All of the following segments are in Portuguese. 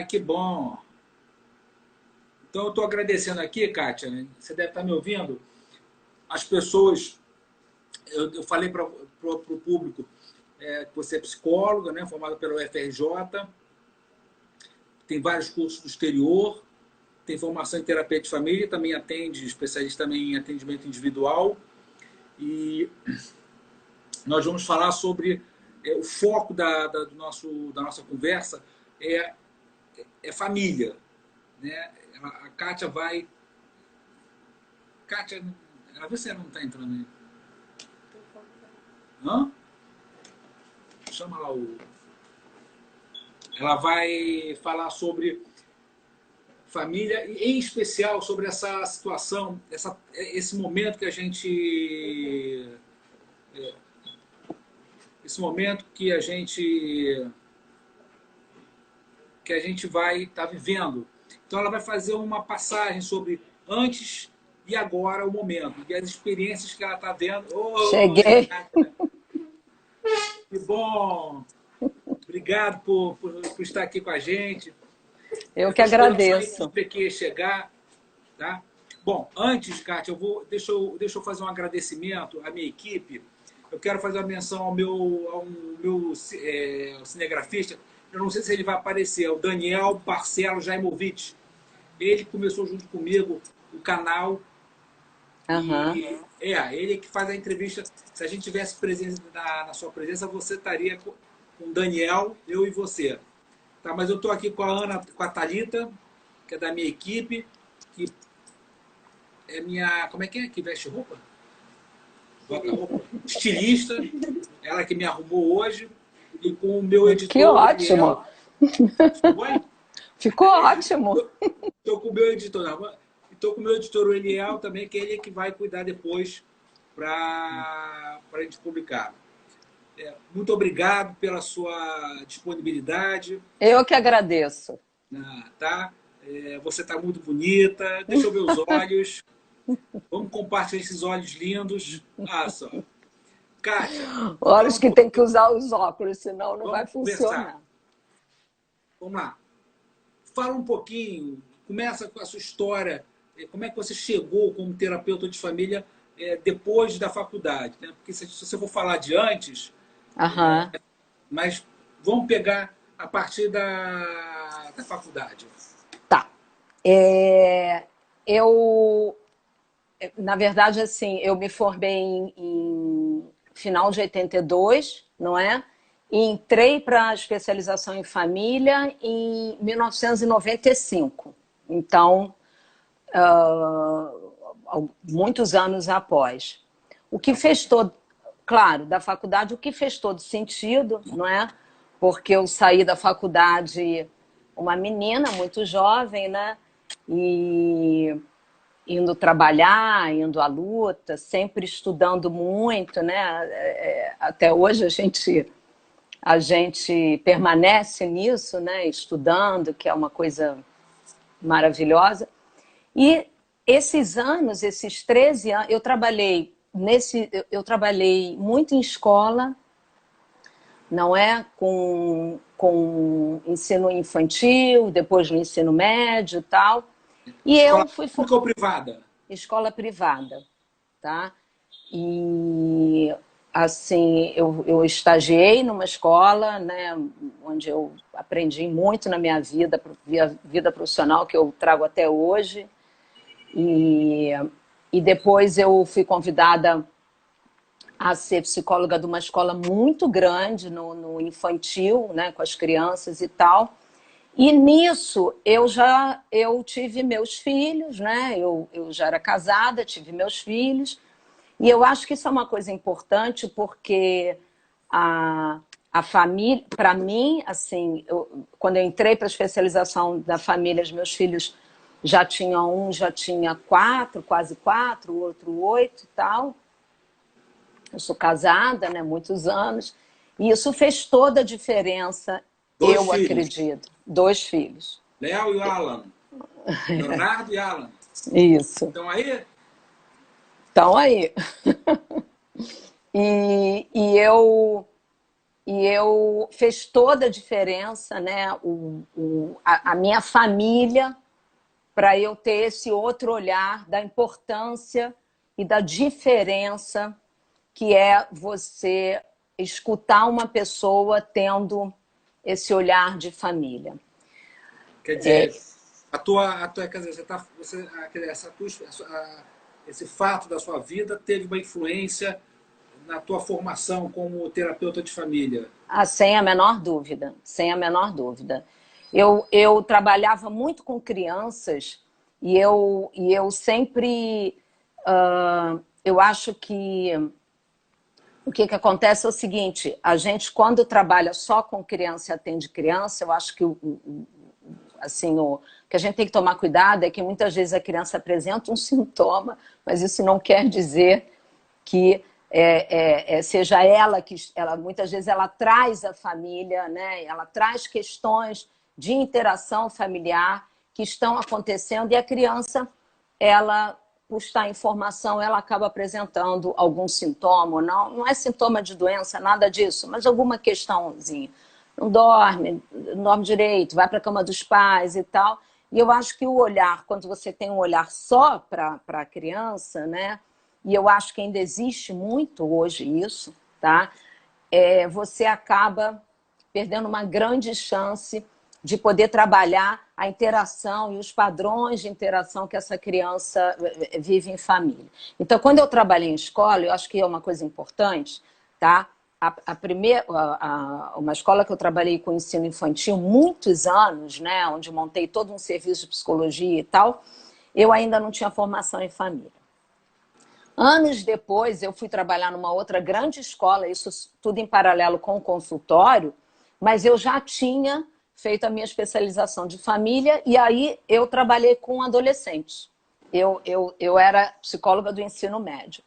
Ai, que bom. Então, eu estou agradecendo aqui, Kátia, né? Você deve estar me ouvindo. As pessoas, eu falei para o público que você é psicóloga, né, formada pela UFRJ, tem vários cursos do exterior, tem formação em terapia de família, também atende, especialista também em atendimento individual. E nós vamos falar sobre o foco da nossa conversa é família. Né? A Kátia vai... Kátia, ela vê se ela não está entrando aí. Hã? Chama lá o... Ela vai falar sobre família, e em especial sobre essa situação, esse momento que a gente... Esse momento que a gente vai estar vivendo. Então ela vai fazer uma passagem sobre antes e agora o momento, e as experiências que ela está vendo. Oi, Cheguei. Kátia, que bom! Obrigado por estar aqui com a gente. Eu Eu que estou esperando só a agradeço. IPQ chegar. Tá? Bom, antes, Kátia, deixa eu fazer um agradecimento à minha equipe. Eu quero fazer uma menção ao meu cinegrafista. Eu não sei se ele vai aparecer, é o Daniel Barcelo Jaimovic. Ele começou junto comigo o canal Aham. e ele que faz a entrevista. Se a gente tivesse presença na sua presença, você estaria com o Daniel, eu e você. Tá? Mas eu estou aqui com a Ana, com a Thalita, que é da minha equipe, que é minha... Como é que veste roupa? Bota roupa. Estilista. Ela que me arrumou hoje. E com o meu Que editor, o ótimo. Eliel. Oi? Ficou ótimo. Estou com o meu editor. Estou com o meu editor, o Eliel, também, que ele é que vai cuidar depois para a gente publicar. Muito obrigado pela sua disponibilidade. Eu que agradeço. Tá? Você está muito bonita. Deixa eu ver os olhos. Vamos compartilhar esses olhos lindos. Ah, só. Kátia, Horas que tem que usar os óculos, senão não vai vamos conversar. funcionar. Vamos lá. Fala um pouquinho, começa com a sua história. Como é que você chegou como terapeuta de família depois da faculdade? Né? Porque se você for falar de antes, Aham. mas vamos pegar a partir da faculdade. Tá. Eu, na verdade, assim, eu me formei em final de 82, não é? E entrei para a especialização em família em 1995. Então, muitos anos após. O que fez todo, claro, da faculdade, o que fez todo sentido, não é? Porque eu saí da faculdade uma menina muito jovem, né? E indo trabalhar, indo à luta, sempre estudando muito, né? Até hoje a gente permanece nisso, né? Estudando, que é uma coisa maravilhosa. E esses anos, esses 13 anos, eu trabalhei muito em escola, não é? Com ensino infantil, depois no ensino médio e tal. E Escola eu fui pública ou privada? escola privada, tá? E assim, eu estagiei numa escola, né, onde eu aprendi muito na minha vida profissional que eu trago até hoje. E, e depois eu fui convidada a ser psicóloga de uma escola muito grande no infantil, né, com as crianças e tal. E nisso eu tive meus filhos, né? Eu já era casada, tive meus filhos. E eu acho que isso é uma coisa importante porque a família, para mim, assim, quando eu entrei para a especialização da família, os meus filhos já tinha 4, quase 4, o outro 8 e tal. Eu sou casada, né, muitos anos, e isso fez toda a diferença, Dois eu filhos. acredito. 2 filhos. Léo e Alan. Leonardo e Alan. Isso. Então aí, Então aí. E eu fez toda a diferença, né? A minha família, para eu ter esse outro olhar da importância e da diferença que é você escutar uma pessoa tendo esse olhar de família. Quer dizer, quer dizer, esse fato da sua vida teve uma influência na tua formação como terapeuta de família? Ah, sem a menor dúvida, sem a menor dúvida. Eu trabalhava muito com crianças e eu sempre... eu acho que o que acontece é o seguinte, a gente quando trabalha só com criança e atende criança, eu acho que assim, o que a gente tem que tomar cuidado é que muitas vezes a criança apresenta um sintoma, mas isso não quer dizer que seja ela que muitas vezes ela traz a família, né? Ela traz questões de interação familiar que estão acontecendo e a criança, ela, por estar em formação, ela acaba apresentando algum sintoma, não é sintoma de doença, nada disso, mas alguma questãozinha. Não dorme direito, vai para a cama dos pais e tal. E eu acho que o olhar, quando você tem um olhar só para a criança, né? E eu acho que ainda existe muito hoje isso, tá? Você acaba perdendo uma grande chance de poder trabalhar a interação e os padrões de interação que essa criança vive em família. Então, quando eu trabalhei em escola, eu acho que é uma coisa importante, tá? Uma escola que eu trabalhei com ensino infantil muitos anos, né, onde montei todo um serviço de psicologia e tal, eu ainda não tinha formação em família. Anos depois, eu fui trabalhar numa outra grande escola, isso tudo em paralelo com o consultório, mas eu já tinha feito a minha especialização de família e aí eu trabalhei com adolescentes. Eu era psicóloga do ensino médio.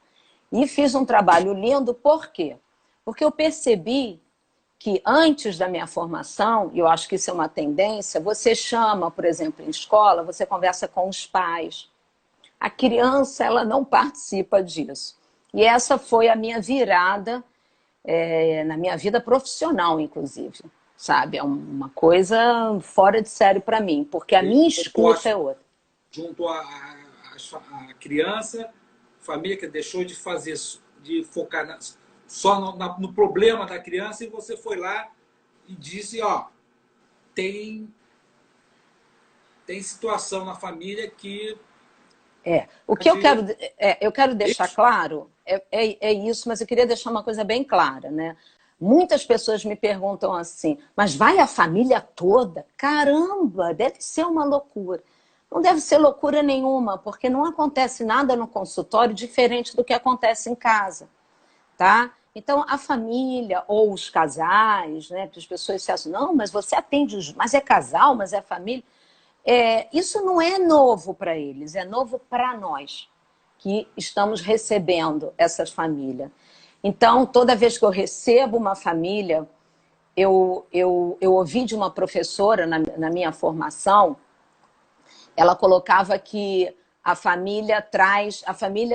E fiz um trabalho lindo, por quê? Porque eu percebi que antes da minha formação, e eu acho que isso é uma tendência, você chama, por exemplo, em escola, você conversa com os pais. A criança, ela não participa disso. E essa foi a minha virada na minha vida profissional, inclusive. Sabe? É uma coisa fora de sério para mim, porque a minha escuta é outra. Junto à criança, família que deixou de fazer, de focar só no problema da criança, e você foi lá e disse, ó, tem situação na família que... O que eu quero deixar claro é isso, mas eu queria deixar uma coisa bem clara, né? Muitas pessoas me perguntam assim, mas vai a família toda? Caramba, deve ser uma loucura. Não deve ser loucura nenhuma, porque não acontece nada no consultório diferente do que acontece em casa, tá? Então, a família ou os casais, né? Porque as pessoas se acham, não, mas você atende, mas é casal, mas é família. Isso não é novo para eles, é novo para nós, que estamos recebendo essas famílias. Então, toda vez que eu recebo uma família, eu ouvi de uma professora na minha formação, ela colocava que a família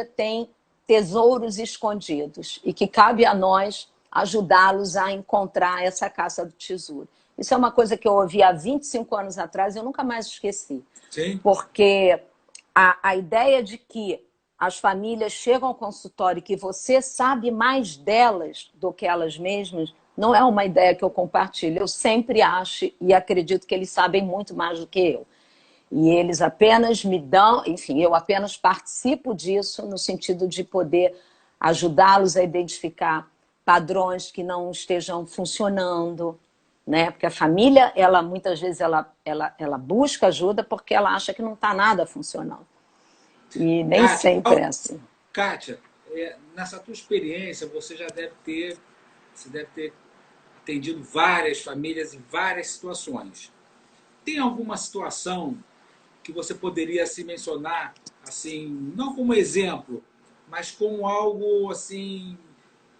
tem tesouros escondidos e que cabe a nós ajudá-los a encontrar essa caça do tesouro. Isso é uma coisa que eu ouvi há 25 anos atrás e eu nunca mais esqueci. Sim. Porque a ideia de que as famílias chegam ao consultório e que você sabe mais delas do que elas mesmas, não é uma ideia que eu compartilho. Eu sempre acho e acredito que eles sabem muito mais do que eu. E eles apenas me dão, enfim, eu apenas participo disso no sentido de poder ajudá-los a identificar padrões que não estejam funcionando, né? Porque a família, ela muitas vezes ela busca ajuda porque ela acha que não está nada funcionando. E nem Kátia, sempre é assim. Kátia, nessa tua experiência, você deve ter atendido várias famílias em várias situações. Tem alguma situação que você poderia se mencionar, assim, não como exemplo, mas como algo assim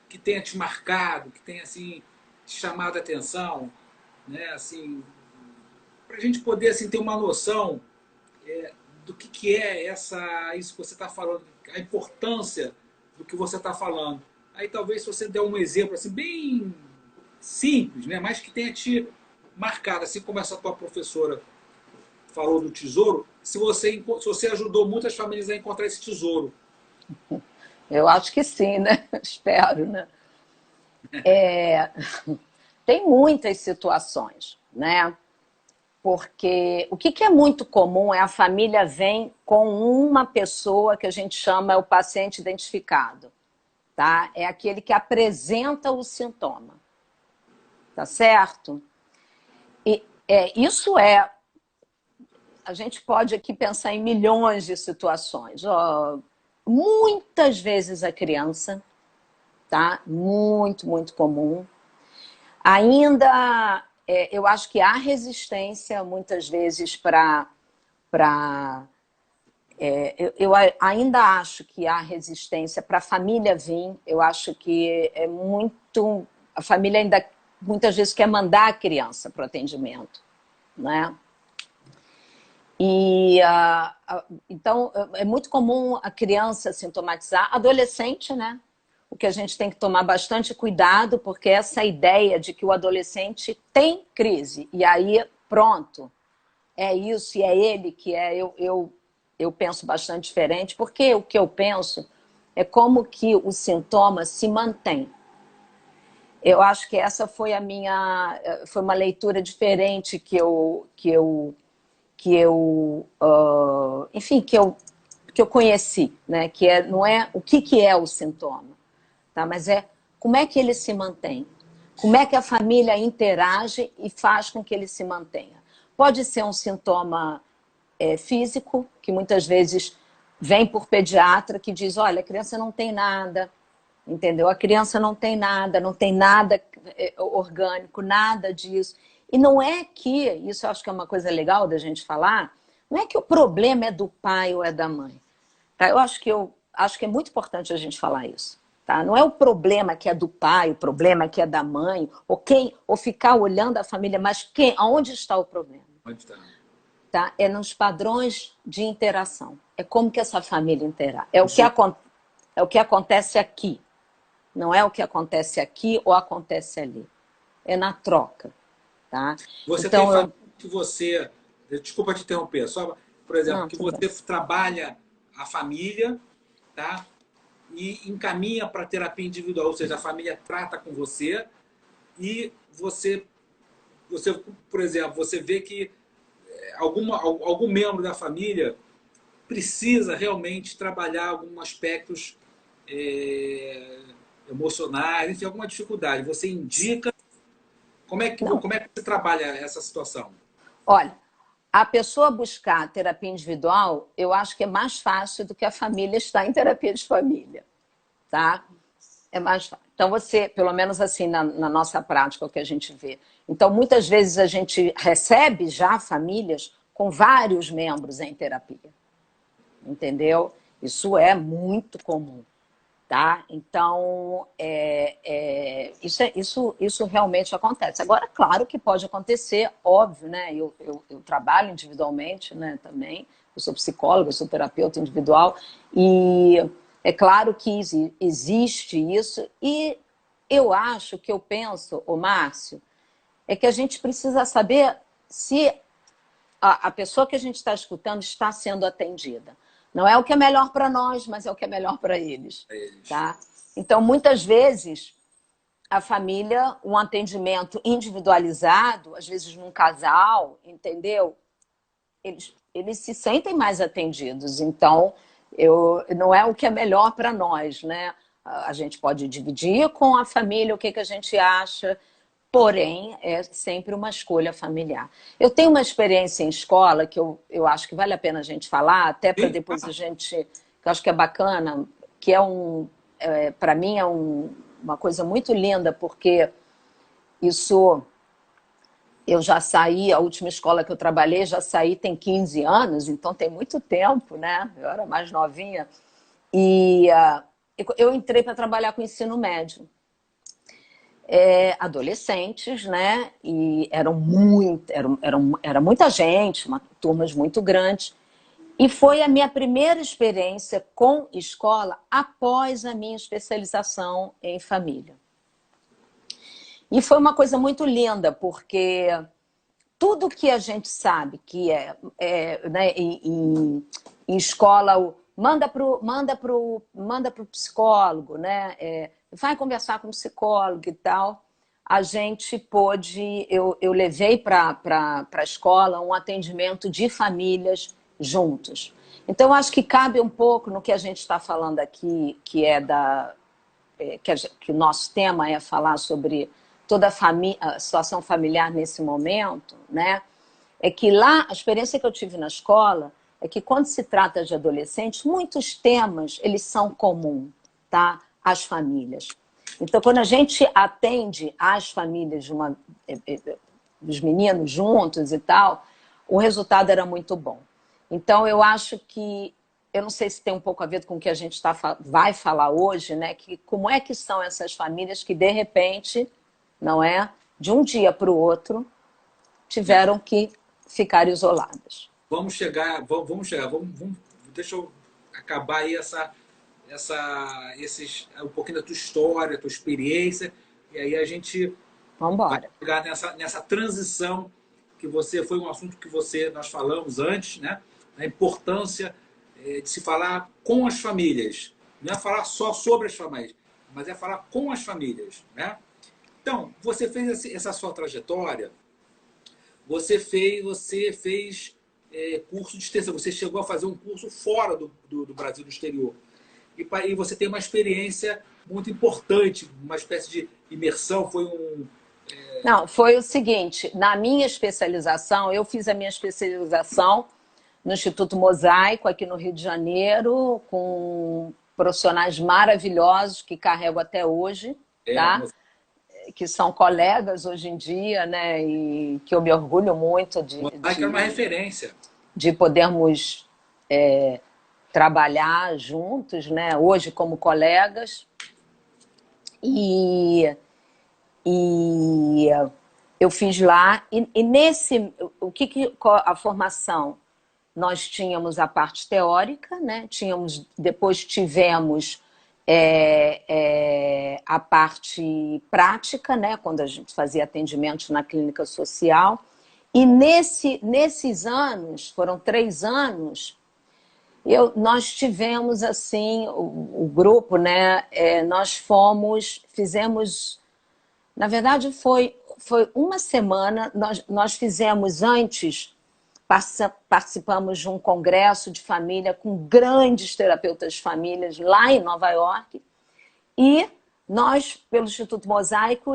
que tenha te marcado, que tenha assim te chamado a atenção, né? Assim, para a gente poder assim ter uma noção do que é isso que você está falando, a importância do que você está falando. Aí talvez se você der um exemplo assim bem simples, né? Mas que tenha te marcado, assim como essa tua professora falou do tesouro, se você ajudou muitas famílias a encontrar esse tesouro. Eu acho que sim, né? Espero, né? Tem muitas situações, né? Porque o que é muito comum é a família vem com uma pessoa que a gente chama o paciente identificado, tá? É aquele que apresenta o sintoma, tá certo? E a gente pode aqui pensar em milhões de situações. Ó, muitas vezes a criança, tá? Muito comum. Ainda, eu acho que há resistência muitas vezes eu ainda acho que há resistência para a família vir. Eu acho que é muito. A família ainda muitas vezes quer mandar a criança para o atendimento, né? Então, é muito comum a criança sintomatizar, adolescente, né? O que a gente tem que tomar bastante cuidado, porque essa ideia de que o adolescente tem crise, e aí pronto, é isso, e é ele que é, eu penso bastante diferente, porque o que eu penso é como que o sintoma se mantém. Eu acho que essa foi foi uma leitura diferente enfim, que eu conheci, né? Não é o que é o sintoma, tá? Mas é como é que ele se mantém, como é que a família interage e faz com que ele se mantenha. Pode ser um sintoma físico, que muitas vezes vem por pediatra, que diz, olha, a criança não tem nada, entendeu? A criança não tem nada orgânico, nada disso. E não é que, isso eu acho que é uma coisa legal da gente falar, não é que o problema é do pai ou é da mãe. Tá? Eu acho que é muito importante a gente falar isso. Tá? Não é o problema que é do pai, o problema que é da mãe, ou ficar olhando a família, mas aonde está o problema? Onde está? Tá? É nos padrões de interação. É como que essa família interage. É o que acontece aqui. Não é o que acontece aqui ou acontece ali. É na troca, tá? Você tem Então, família que você... Desculpa te interromper, só, por exemplo, não, que tudo bem. você trabalha a família, tá? E encaminha para terapia individual, ou seja, a família trata com você e por exemplo, você vê que algum membro da família precisa realmente trabalhar alguns aspectos é, emocionais, enfim, alguma dificuldade. Você indica Não, como é que você trabalha essa situação? olha, a pessoa buscar terapia individual, eu acho que é mais fácil do que a família estar em terapia de família, tá? É mais fácil. Então, você, pelo menos assim, na nossa prática, o que a gente vê. Então, muitas vezes a gente recebe já famílias com vários membros em terapia, entendeu? Isso é muito comum, tá? Então, isso realmente acontece. Agora, claro que pode acontecer, óbvio, né? Eu trabalho individualmente, né, também. Eu sou psicóloga, eu sou terapeuta individual, e é claro que existe isso, e eu penso, ô Márcio, é que a gente precisa saber se a pessoa que a gente está escutando está sendo atendida. Não é o que é melhor para nós, mas é o que é melhor para eles, Eles. tá? Então, muitas vezes, a família, um atendimento individualizado, às vezes num casal, entendeu? Eles se sentem mais atendidos. Então, não é o que é melhor para nós, né? A gente pode dividir com a família o que a gente acha, porém, é sempre uma escolha familiar. Eu tenho uma experiência em escola que eu acho que vale a pena a gente falar, até para Sim? depois a gente, que eu acho que é bacana, que para mim uma coisa muito linda, porque isso eu já saí, a última escola que eu trabalhei, já saí tem 15 anos, então tem muito tempo, né? Eu era mais novinha. E eu entrei para trabalhar com ensino médio. Adolescentes, né? E era muita gente, turmas muito grandes. E foi a minha primeira experiência com escola após a minha especialização em família. E foi uma coisa muito linda, porque tudo que a gente sabe que né, em escola, manda pro psicólogo, né? Vai conversar com o psicólogo e tal. A gente pôde, eu levei para a escola um atendimento de famílias juntos. Então, acho que cabe um pouco no que a gente está falando aqui, que é que o nosso tema é falar sobre toda a situação familiar nesse momento, né? É que lá, a experiência que eu tive na escola é que quando se trata de adolescentes, muitos temas, eles são comuns, tá? Às famílias. Então, quando a gente atende às famílias dos meninos juntos e tal, o resultado era muito bom. Então, eu acho que, eu não sei se tem um pouco a ver com o que a gente vai falar hoje, né? Que como é que são essas famílias que, de repente, não é, de um dia para o outro, tiveram que ficar isoladas. Vamos chegar, deixa eu acabar aí um pouquinho da tua história, tua experiência, e aí a gente vai Vambora. chegar nessa transição que foi um assunto que nós falamos antes, né? A importância de se falar com as famílias. Não é falar só sobre as famílias, mas é falar com as famílias, né? Então, você fez essa sua trajetória, você fez curso de extensão, você chegou a fazer um curso fora do Brasil, do exterior. E você tem uma experiência muito importante, uma espécie de imersão, Não, foi o seguinte, na minha especialização, eu fiz a minha especialização no Instituto Mosaico, aqui no Rio de Janeiro, com profissionais maravilhosos que carrego até hoje, tá? Que são colegas hoje em dia, né? E que eu me orgulho muito Mosaico era uma referência. de podermos trabalhar juntos, né? Hoje como colegas. E eu fiz lá, e nesse, a formação? Nós tínhamos a parte teórica, né? Depois tivemos a parte prática, né? Quando a gente fazia atendimentos na clínica social. E nesses anos, foram 3 anos, nós tivemos assim, o grupo, né? Fizemos, na verdade foi uma semana, nós fizemos antes, participamos de um congresso de família com grandes terapeutas de famílias lá em Nova York, e nós, pelo Instituto Mosaico,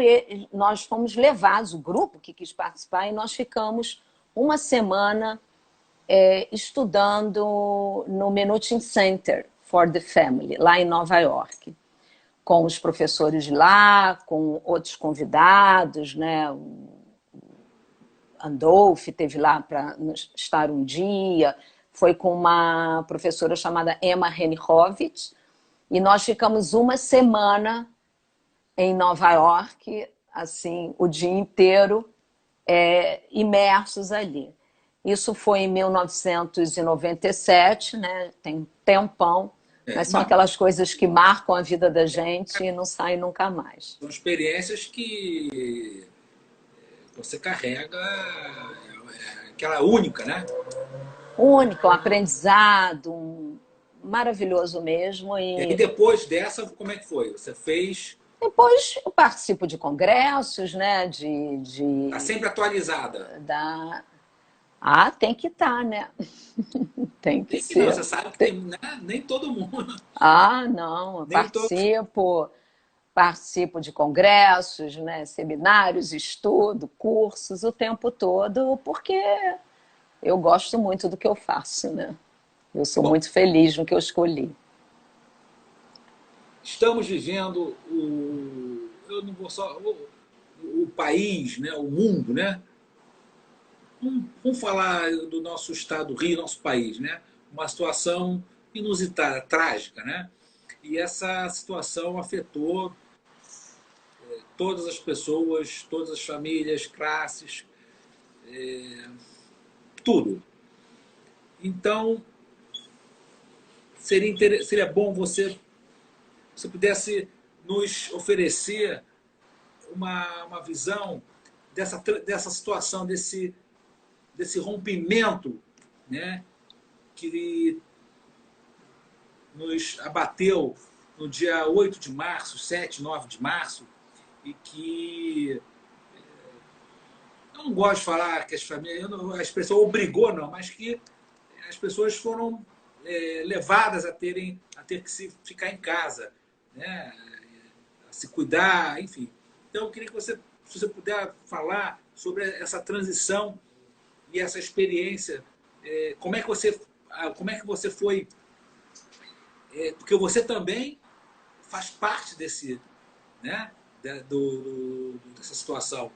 nós fomos levados, o grupo que quis participar, e nós ficamos uma semana estudando no Minuteman Center for the Family, lá em Nova York, com os professores de lá, com outros convidados, né? O Andolfi esteve lá para estar um dia, foi com uma professora chamada Emma Hennichovitz, e nós ficamos uma semana em Nova York, assim, o dia inteiro, imersos ali. Isso foi em 1997, né? Tem um tempão, mas são aquelas coisas que marcam a vida da gente e não saem nunca mais. São experiências que você carrega, aquela única, né? Único, um aprendizado, maravilhoso mesmo. E aí depois dessa, como é que foi? Você fez... Depois eu participo de congressos, né? Está sempre atualizada. Tem que estar, né? Tem que ser. Não, você sabe que tem, né? Nem todo mundo. Não, eu participo de congressos, né? Seminários, estudo, cursos, o tempo todo, porque eu gosto muito do que eu faço, né? Eu sou muito feliz no que eu escolhi. Estamos vivendo eu não vou só o país, né? O mundo, né? Vamos falar do nosso estado, Rio, nosso país, né? Uma situação inusitada, trágica, né? E essa situação afetou todas as pessoas, todas as famílias, classes, tudo. Então, seria bom você pudesse nos oferecer uma visão dessa situação, desse rompimento, né, que nos abateu no dia 8 de março, 7, 9 de março, e que eu não gosto de falar que as famílias, a expressão obrigou, não, mas que as pessoas foram levadas a ter que ficar em casa, né, a se cuidar, enfim. Então, eu queria que se você puder falar sobre essa transição e essa experiência, como é que você foi, porque você também faz parte né, dessa situação.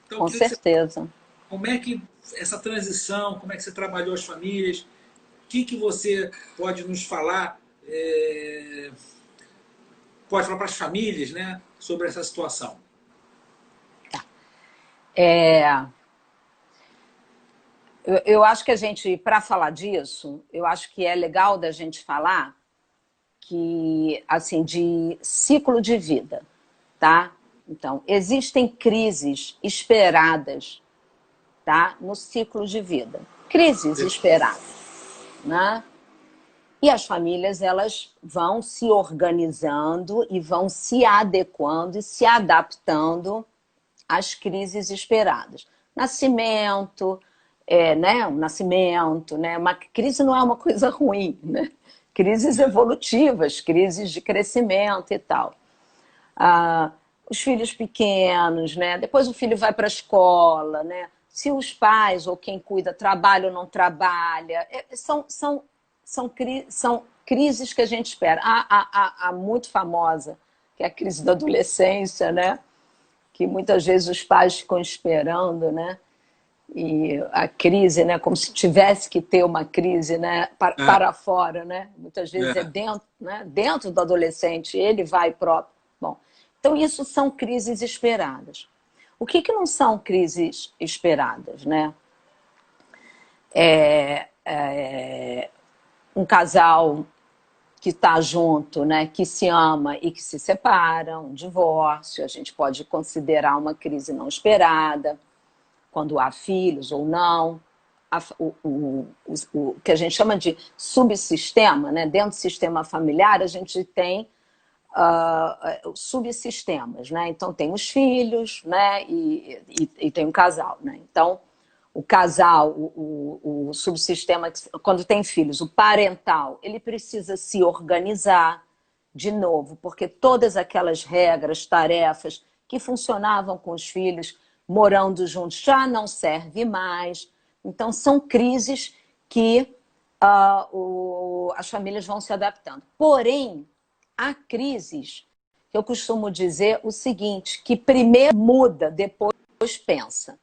Então, Com certeza. Como é que essa transição, como é que você trabalhou as famílias, o que você pode nos falar, pode falar para as famílias, né, sobre essa situação? Eu acho que para falar disso, eu acho que é legal da gente falar que, assim, de ciclo de vida, tá? Então, existem crises esperadas, tá? No ciclo de vida. Crises esperadas, né? E as famílias, elas vão se organizando e vão se adequando e se adaptando às crises esperadas. Nascimento, né? Um nascimento, né? Uma crise não é uma coisa ruim, né? Crises evolutivas, crises de crescimento e tal. Os filhos pequenos, né? Depois o filho vai para a escola, né? Se os pais ou quem cuida trabalha ou não trabalha, são crises que a gente espera. A muito famosa, que é a crise da adolescência, né? Que muitas vezes os pais ficam esperando, né? E a crise, né? Como se tivesse que ter uma crise, né? Para fora, né? Muitas vezes é dentro, né? Dentro do adolescente, ele vai próprio. Bom, então isso são crises esperadas. O que não são crises esperadas, né? Um casal que está junto, né, que se ama e que se separa, um divórcio, a gente pode considerar uma crise não esperada, quando há filhos ou não, o que a gente chama de subsistema, né, dentro do sistema familiar a gente tem subsistemas, né, então tem os filhos, né, e tem o casal, né, então o casal, o subsistema, quando tem filhos, o parental, ele precisa se organizar de novo, porque todas aquelas regras, tarefas que funcionavam com os filhos morando juntos já não serve mais. Então, são crises que as famílias vão se adaptando. Porém, há crises que eu costumo dizer o seguinte, que primeiro muda, depois pensa.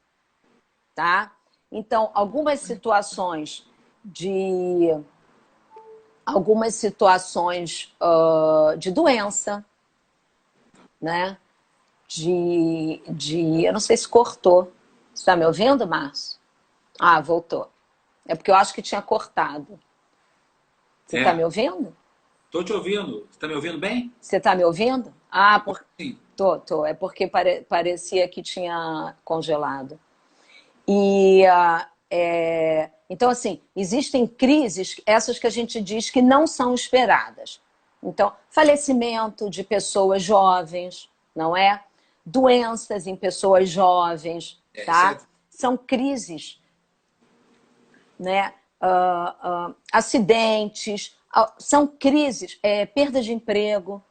Tá? Então, algumas situações de doença, né? Eu não sei se cortou. Você está me ouvindo, Márcio? Ah, voltou. É porque eu acho que tinha cortado. Você está me ouvindo? Estou te ouvindo. Você está me ouvindo bem? Você está me ouvindo? Ah, Sim. Tô. É porque parecia que tinha congelado. Então, assim, existem crises, essas que a gente diz que não são esperadas. Então, falecimento de pessoas jovens, não é? Doenças em pessoas jovens, tá? São crises, né? Acidentes, são crises, perda de emprego.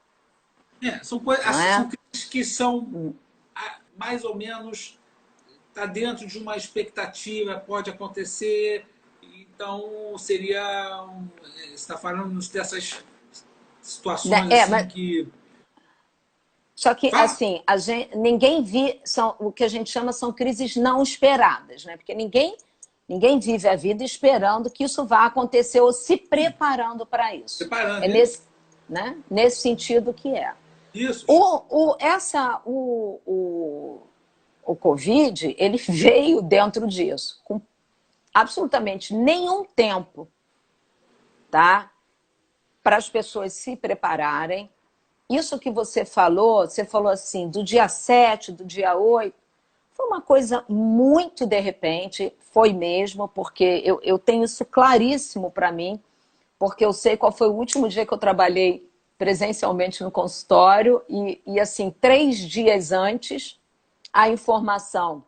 São crises que são mais ou menos... Está dentro de uma expectativa, pode acontecer, então seria... Você está falando dessas situações assim que... Só que, assim, ninguém o que a gente chama são crises não esperadas, né? Porque ninguém vive a vida esperando que isso vá acontecer ou se preparando para isso. Nesse sentido que é. Isso. O Covid, ele veio dentro disso, com absolutamente nenhum tempo, tá? Para as pessoas se prepararem isso que você falou assim, do dia 7, do dia 8, foi uma coisa muito de repente, foi mesmo, porque eu tenho isso claríssimo para mim, porque eu sei qual foi o último dia que eu trabalhei presencialmente no consultório e assim, 3 dias antes, a informação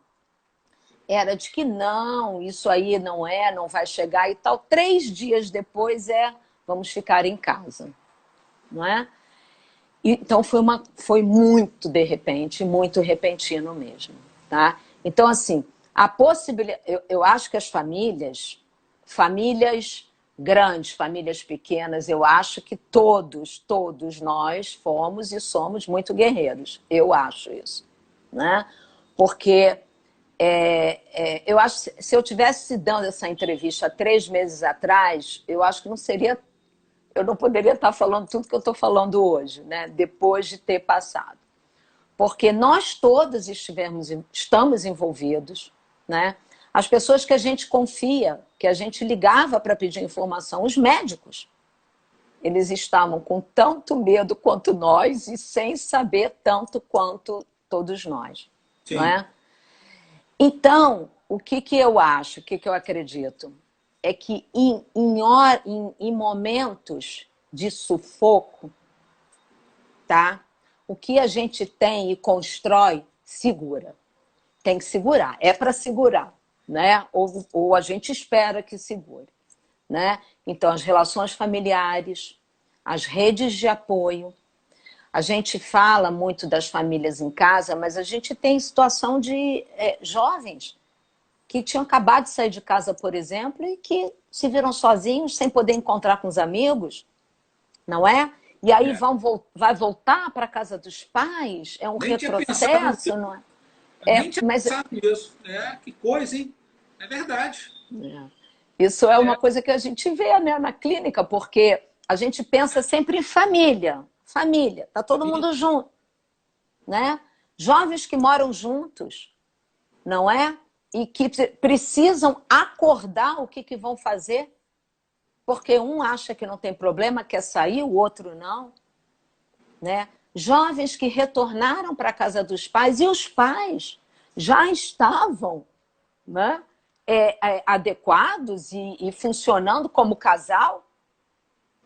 era de que não, isso aí não vai chegar e tal. 3 dias depois vamos ficar em casa, não é? Então foi muito de repente, muito repentino mesmo, tá? Então assim, a possibilidade, eu acho que as famílias grandes, famílias pequenas, eu acho que todos nós fomos e somos muito guerreiros. Eu acho isso, né? Porque eu acho que se eu tivesse dando essa entrevista há 3 meses atrás, eu acho que eu não poderia estar falando tudo que eu estou falando hoje, né? Depois de ter passado. Porque nós todos estamos envolvidos, né? As pessoas que a gente confia, que a gente ligava para pedir informação, os médicos, eles estavam com tanto medo quanto nós e sem saber tanto quanto todos nós, Sim. não é? Então, o que eu acho, o que eu acredito? É que em momentos de sufoco, tá? O que a gente tem e constrói, segura. Tem que segurar, é para segurar, né? Ou a gente espera que segure, né? Então, as relações familiares, as redes de apoio. A gente fala muito das famílias em casa, mas a gente tem situação de jovens que tinham acabado de sair de casa, por exemplo, e que se viram sozinhos, sem poder encontrar com os amigos, não é? E aí vai voltar para a casa dos pais? É um Nem tinha pensado nisso. retrocesso, não é? Nem tinha pensado nisso. Que coisa, hein? É verdade. Isso é uma coisa que a gente vê, né, na clínica, porque a gente pensa sempre em família. Família, tá todo mundo junto, né? Jovens que moram juntos, não é? E que precisam acordar o que vão fazer, porque um acha que não tem problema, quer sair, o outro não, né? Jovens que retornaram para a casa dos pais e os pais já estavam, né, adequados e funcionando como casal,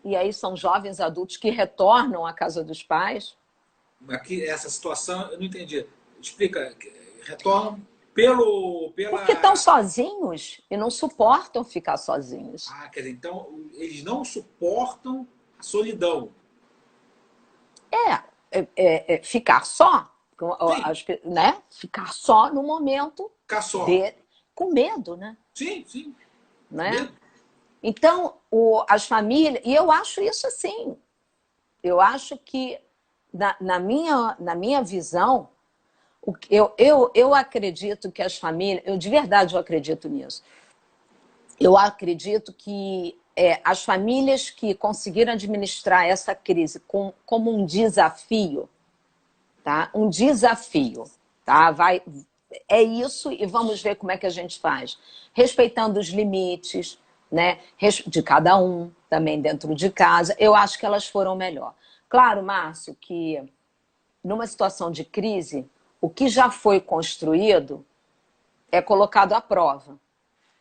e aí são jovens adultos que retornam à casa dos pais. Aqui, essa situação, eu não entendi. Explica, retornam Porque estão sozinhos e não suportam ficar sozinhos. Quer dizer, então eles não suportam a solidão. Ficar só, né? Ficar só no momento Ficar só. Com medo, né? Sim, sim. Né? Medo. Então, as famílias... E eu acho isso assim. Eu acho que, na minha visão, eu acredito que as famílias... de verdade, eu acredito nisso. Eu acredito que as famílias que conseguiram administrar essa crise como um desafio, tá? Um desafio, tá? É isso e vamos ver como é que a gente faz. Respeitando os limites, né, de cada um, também dentro de casa, eu acho que elas foram melhor. Claro, Márcio, que numa situação de crise, o que já foi construído é colocado à prova,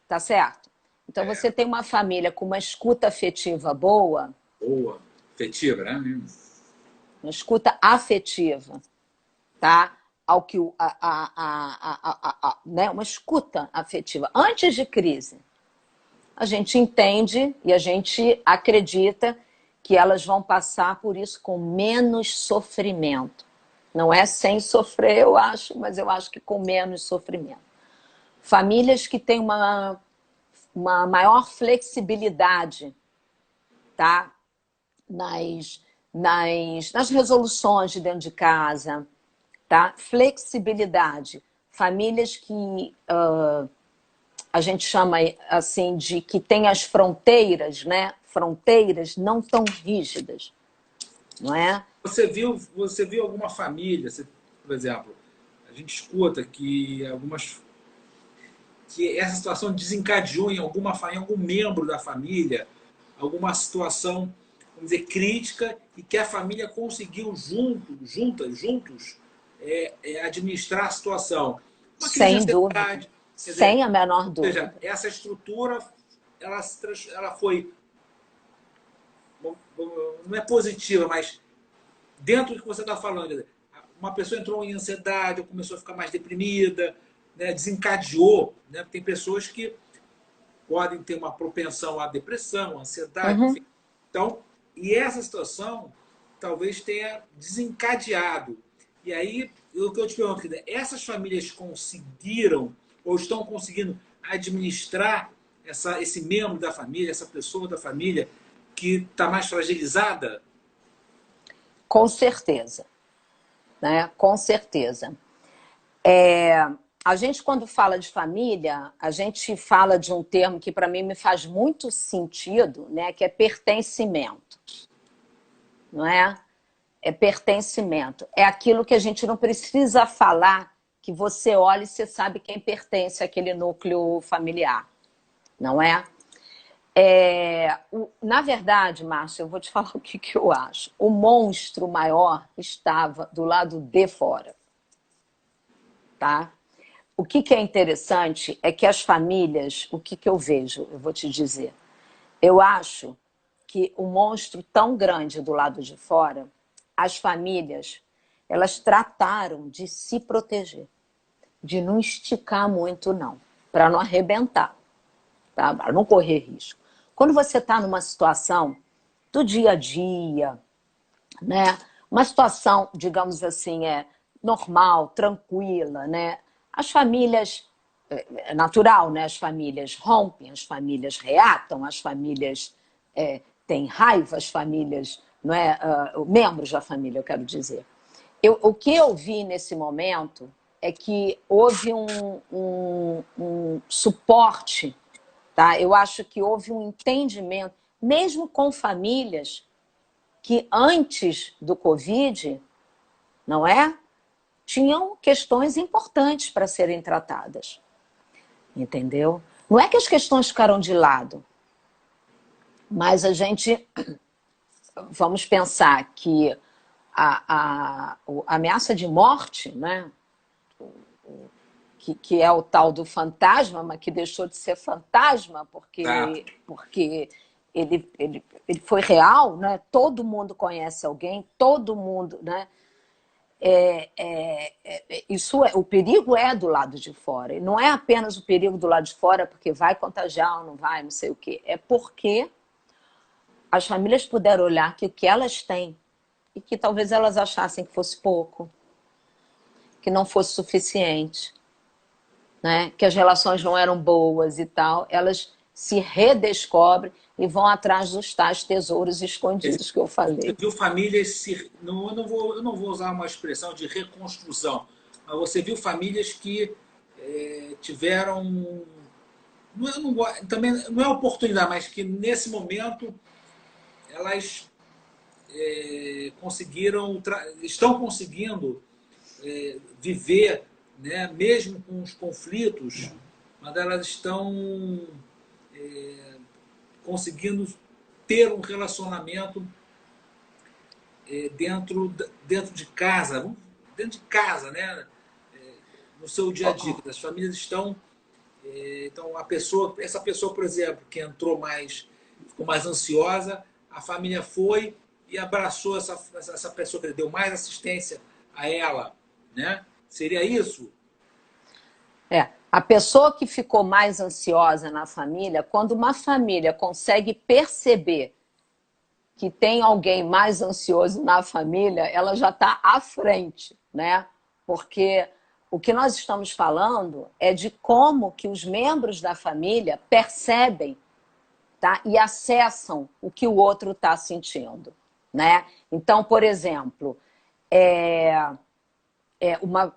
tá certo? Então você tem uma família com uma escuta afetiva boa. Boa, afetiva, né? Uma escuta afetiva, tá? Ao que né? Uma escuta afetiva. Antes de crise, a gente entende e a gente acredita que elas vão passar por isso com menos sofrimento. Não é sem sofrer, eu acho, mas eu acho que com menos sofrimento. Famílias que têm uma maior flexibilidade, tá? Nas resoluções de dentro de casa, tá? Flexibilidade. Famílias que a gente chama assim de que tem as fronteiras, né? Fronteiras não tão rígidas, não é? Você viu alguma família, por exemplo, a gente escuta que essa situação desencadeou em algum membro da família, alguma situação vamos dizer, crítica e que a família conseguiu juntos, administrar a situação. Uma crise de Sem dúvida. ansiedade, quer Sem dizer, a menor ou seja, dúvida. essa estrutura, ela foi, não é positiva, mas dentro do que você está falando, quer dizer, uma pessoa entrou em ansiedade, ou começou a ficar mais deprimida, né, desencadeou, né? Tem pessoas que podem ter uma propensão à depressão, ansiedade, Uhum. enfim. Então, e essa situação talvez tenha desencadeado. E aí, o que eu te pergunto, essas famílias conseguiram ou estão conseguindo administrar esse membro da família, essa pessoa da família que está mais fragilizada? Com certeza, né? Com certeza. A gente, quando fala de família, a gente fala de um termo que para mim me faz muito sentido, né? Que é pertencimento, não é? É pertencimento. É aquilo que a gente não precisa falar, que você olha e você sabe quem pertence àquele núcleo familiar, não é? Na verdade, Márcia, eu vou te falar o que eu acho. O monstro maior estava do lado de fora, tá? O que é interessante é que as famílias, o que eu vejo, eu vou te dizer, eu acho que o monstro tão grande do lado de fora, as famílias, elas trataram de se proteger, de não esticar muito não, para não arrebentar, tá? Para não correr risco. Quando você está numa situação do dia a dia, né? Uma situação, digamos assim, normal, tranquila, né? As famílias, é natural, né? As famílias rompem, as famílias reatam, as famílias têm raiva, as famílias, não é? Membros da família, eu quero dizer. O que eu vi nesse momento é que houve um suporte, tá? Eu acho que houve um entendimento, mesmo com famílias que antes do Covid, não é? Tinham questões importantes para serem tratadas. Entendeu? Não é que as questões ficaram de lado, mas a gente, vamos pensar que a ameaça de morte, né? Que é o tal do fantasma, mas que deixou de ser fantasma Exato. porque ele foi real, né? Todo mundo conhece alguém, todo mundo, né? O perigo é do lado de fora. E não é apenas o perigo do lado de fora porque vai contagiar ou não vai, não sei o quê. É porque as famílias puderam olhar que o que elas têm e que talvez elas achassem que fosse pouco, que não fosse suficiente, né? Que as relações não eram boas e tal, elas se redescobrem e vão atrás dos tais tesouros escondidos que eu Você falei. viu famílias se. Não, eu não vou usar uma expressão de reconstrução, mas você viu famílias que tiveram. Não, também não é oportunidade, mas que nesse momento elas estão conseguindo viver, né, mesmo com os conflitos, mas elas estão conseguindo ter um relacionamento dentro de casa, né? No seu dia a dia. As famílias estão. Então, essa pessoa, por exemplo, que ficou mais ansiosa, a família foi e abraçou essa pessoa, que deu mais assistência a ela, né? Seria isso? A pessoa que ficou mais ansiosa na família, quando uma família consegue perceber que tem alguém mais ansioso na família, ela já está à frente, né? Porque o que nós estamos falando é de como que os membros da família percebem, tá? E acessam o que o outro está sentindo, né? Então, por exemplo, uma,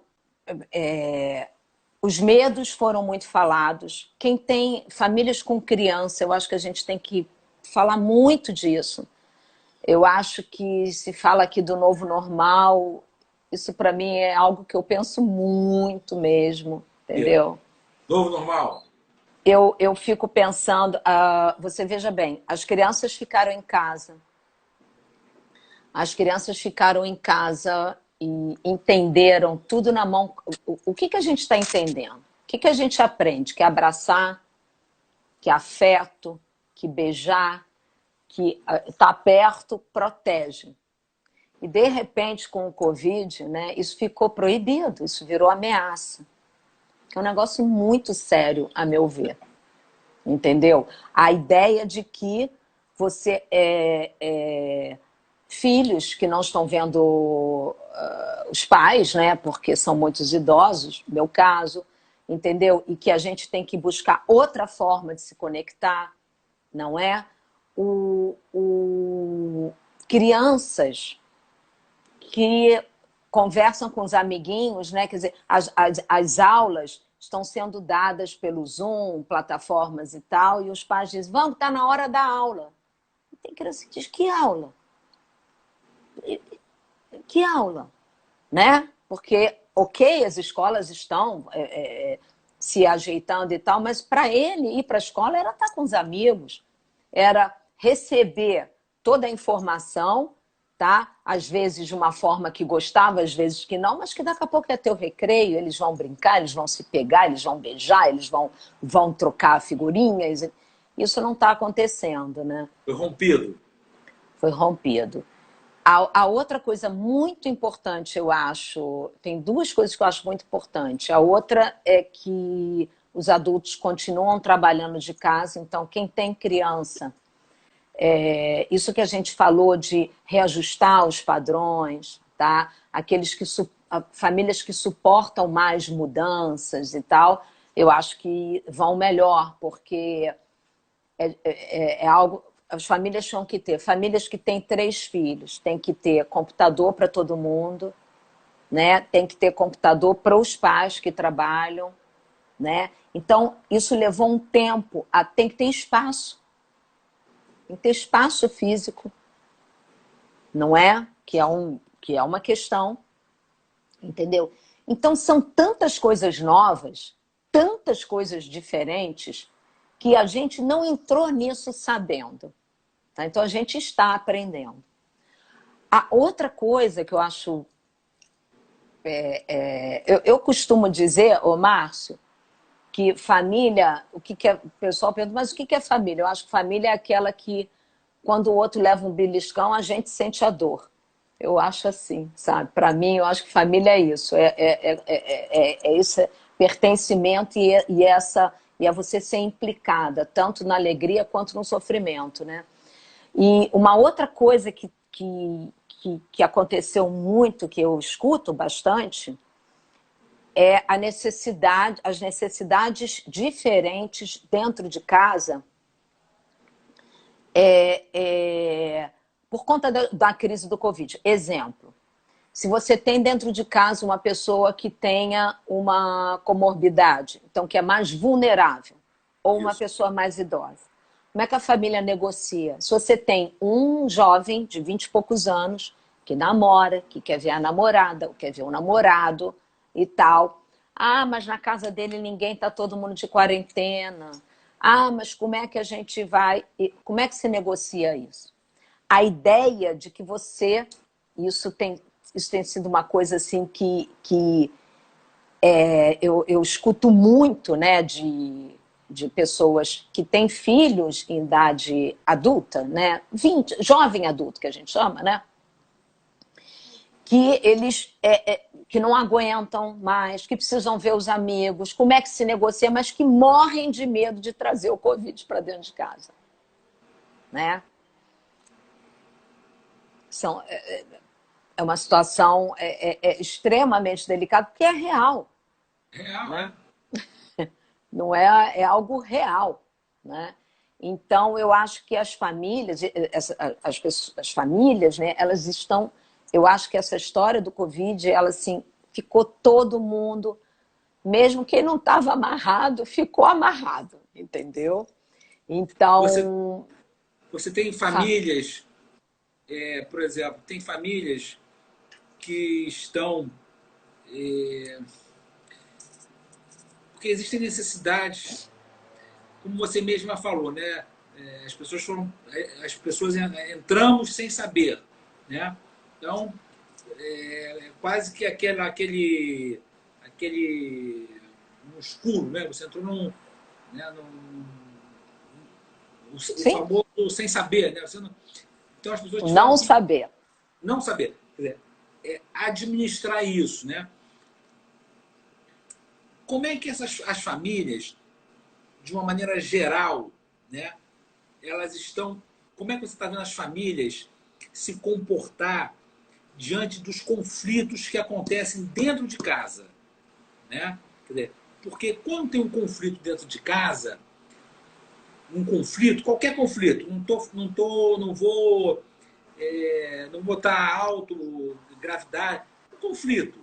os medos foram muito falados. Quem tem famílias com criança, eu acho que a gente tem que falar muito disso. Eu acho que se fala aqui do novo normal, isso para mim é algo que eu penso muito mesmo, entendeu? Novo normal? Eu fico pensando, você veja bem, as crianças ficaram em casa, As crianças ficaram em casa e entenderam tudo na mão. O que a gente está entendendo? O que a gente aprende? Que abraçar, que afeto, que beijar, que estar perto protege. E, de repente, com o Covid, né, isso ficou proibido, isso virou ameaça. É um negócio muito sério, a meu ver. Entendeu? A ideia de que você filhos que não estão vendo os pais, né, porque são muitos idosos, no meu caso, entendeu? E que a gente tem que buscar outra forma de se conectar, não é? Crianças que conversam com os amiguinhos, né? Quer dizer, as aulas estão sendo dadas pelo Zoom, plataformas e tal, e os pais dizem, vamos, está na hora da aula. E tem criança que diz, que aula? Que aula? Né? Porque, ok, as escolas estão se ajeitando e tal, mas para ele ir para a escola era estar com os amigos, era receber toda a informação, tá? Às vezes de uma forma que gostava, às vezes que não, mas que daqui a pouco é teu recreio, eles vão brincar, eles vão se pegar, eles vão beijar, eles vão trocar figurinhas. Isso não está acontecendo, né? Foi rompido. Foi rompido. A outra coisa muito importante, eu acho, tem duas coisas que eu acho muito importante. A outra é que os adultos continuam trabalhando de casa, então quem tem criança, isso que a gente falou de reajustar os padrões, tá? Famílias que suportam mais mudanças e tal, eu acho que vão melhor, porque é algo... As famílias tinham que ter, famílias que têm 3 filhos, tem que ter computador para todo mundo, né? Tem que ter computador para os pais que trabalham, né? Então, isso levou um tempo, tem que ter espaço. Tem que ter espaço físico, não é? Que é uma questão, entendeu? Então, são tantas coisas novas, tantas coisas diferentes, que a gente não entrou nisso sabendo. Tá? Então, a gente está aprendendo. A outra coisa que eu acho... eu costumo dizer, ô Márcio, que família... O pessoal pergunta, mas o que é família? Eu acho que família é aquela que, quando o outro leva um beliscão, a gente sente a dor. Eu acho assim, sabe? Para mim, eu acho que família é isso. É esse pertencimento e é você ser implicada, tanto na alegria quanto no sofrimento, né? E uma outra coisa que aconteceu muito, que eu escuto bastante, é as necessidades diferentes dentro de casa por conta da crise do Covid. Exemplo, se você tem dentro de casa uma pessoa que tenha uma comorbidade, então que é mais vulnerável, ou uma pessoa mais idosa, como é que a família negocia? Se você tem um jovem de 20 e poucos anos que namora, que quer ver a namorada, ou quer ver o namorado e tal. Ah, mas na casa dele ninguém, está todo mundo de quarentena. Ah, mas como é que a gente vai... Como é que se negocia isso? A ideia de que você... Isso tem sido uma coisa assim que eu escuto muito, né, de pessoas que têm filhos em idade adulta, né, jovem adulto que a gente chama, né, que eles que não aguentam mais, que precisam ver os amigos, como é que se negocia, mas que morrem de medo de trazer o Covid para dentro de casa, né? É uma situação extremamente delicada, porque é real. Real, né? Não é algo real, né? Então, eu acho que as famílias, as famílias, né, elas estão... Eu acho que essa história do Covid, ela, assim, ficou todo mundo, mesmo quem não estava amarrado, ficou amarrado, entendeu? Então... Você tem famílias, por exemplo, tem famílias que estão... porque existem necessidades, como você mesma falou, né? As pessoas entramos sem saber, né? Então, quase que aquele no escuro, né? Você entrou né, o Sim, famoso sem saber, né? Você não, então as pessoas tiveram não que saber. não saber, quer dizer, administrar isso, né? Como é que as famílias, de uma maneira geral, né? Elas estão. Como é que você está vendo as famílias se comportar diante dos conflitos que acontecem dentro de casa, né? Quer dizer, porque quando tem um conflito dentro de casa, um conflito, qualquer conflito, não vou botar alto, gravidade, um conflito.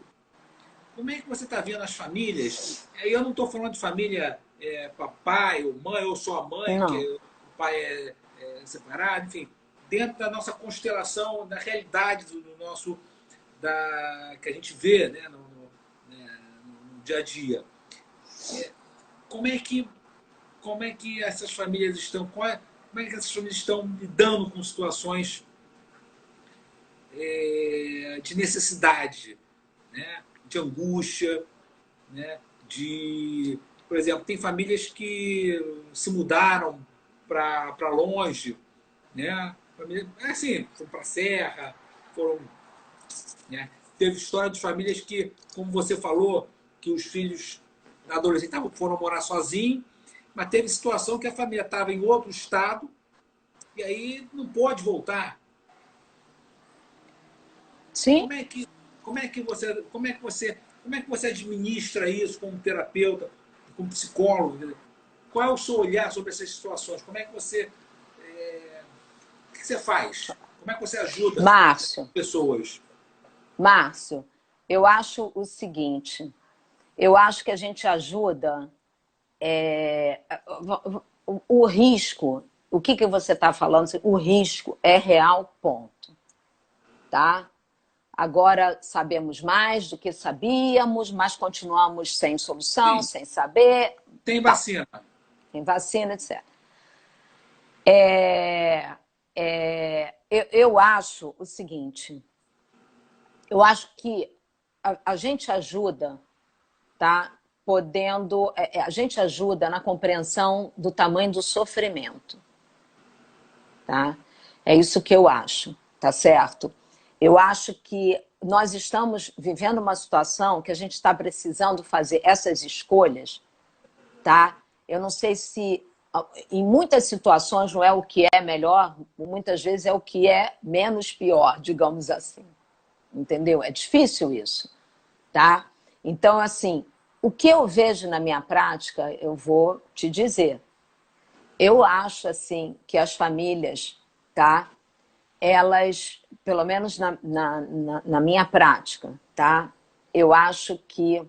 Como é que você está vendo as famílias? Aí eu não estou falando de família papai ou mãe, ou só a mãe, porque Não. o pai é separado, enfim, dentro da nossa constelação, da realidade do nosso, que a gente vê, né, no dia a dia. Como é que, como é que essas famílias estão, como é que essas famílias estão lidando com situações de necessidade, né, de angústia, né, por exemplo, tem famílias que se mudaram para longe, né? Assim, foram para a serra, foram, né? Teve história de famílias que, como você falou, que os filhos adolescentes foram morar sozinhos, mas teve situação que a família estava em outro estado e aí não pode voltar. Sim. Como é que, como é que você administra isso como terapeuta, como psicólogo? Qual é o seu olhar sobre essas situações? O que você faz? Como é que você ajuda essas Márcio, pessoas? Márcio, eu acho o seguinte, eu acho que a gente ajuda o risco, o que você está falando, o risco é real, ponto, tá? Agora sabemos mais do que sabíamos, mas continuamos sem solução, Sim, sem saber, tem tal, vacina. sem vacina, etc. Eu acho o seguinte, eu acho que a gente ajuda, tá? Podendo, a gente ajuda na compreensão do tamanho do sofrimento, tá? É isso que eu acho, tá certo? Eu acho que nós estamos vivendo uma situação que a gente está precisando fazer essas escolhas, tá? Eu não sei se em muitas situações não é o que é melhor, muitas vezes é o que é menos pior, digamos assim. Entendeu? É difícil isso, tá? Então, assim, o que eu vejo na minha prática, eu vou te dizer. Eu acho, assim, que as famílias, tá? Elas, pelo menos na minha prática, tá? Eu acho que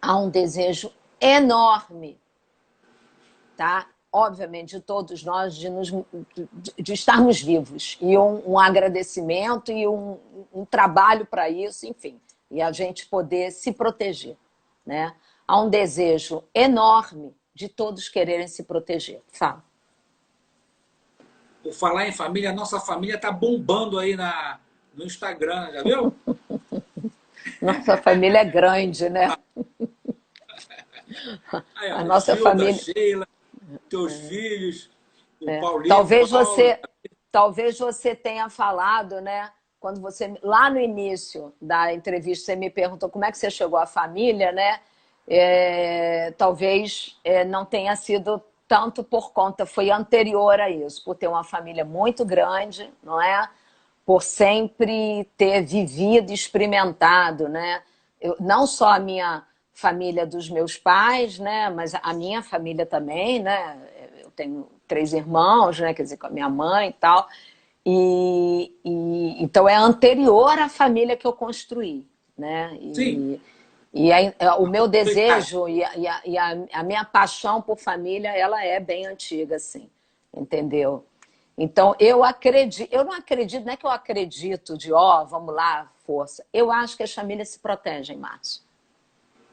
há um desejo enorme, tá? Obviamente, de todos nós, de estarmos vivos. E um agradecimento e um trabalho para isso, enfim. E a gente poder se proteger, né? Há um desejo enorme de todos quererem se proteger. Fala. Por falar em família, a nossa família está bombando aí no Instagram, já viu? Nossa família é grande, né? Aí, A ó, nossa Gilda, família. Sheila, teus filhos, o Paulinho, Talvez Paula. você tenha falado, né? Quando você lá no início da entrevista você me perguntou como é que você chegou à família, né? Talvez não tenha sido tanto por conta, foi anterior a isso, por ter uma família muito grande, não é? Por sempre ter vivido, experimentado, né? Não só a minha família dos meus pais, né? Mas a minha família também, né? Eu tenho 3 irmãos, né? Quer dizer, com a minha mãe e tal. Então é anterior à família que eu construí, né? Sim, E aí, o meu tua idade. desejo a minha paixão por família, ela é bem antiga, assim, entendeu? Então, eu não acredito, não é que eu acredito de, vamos lá, força. Eu acho que as famílias se protegem, Márcio.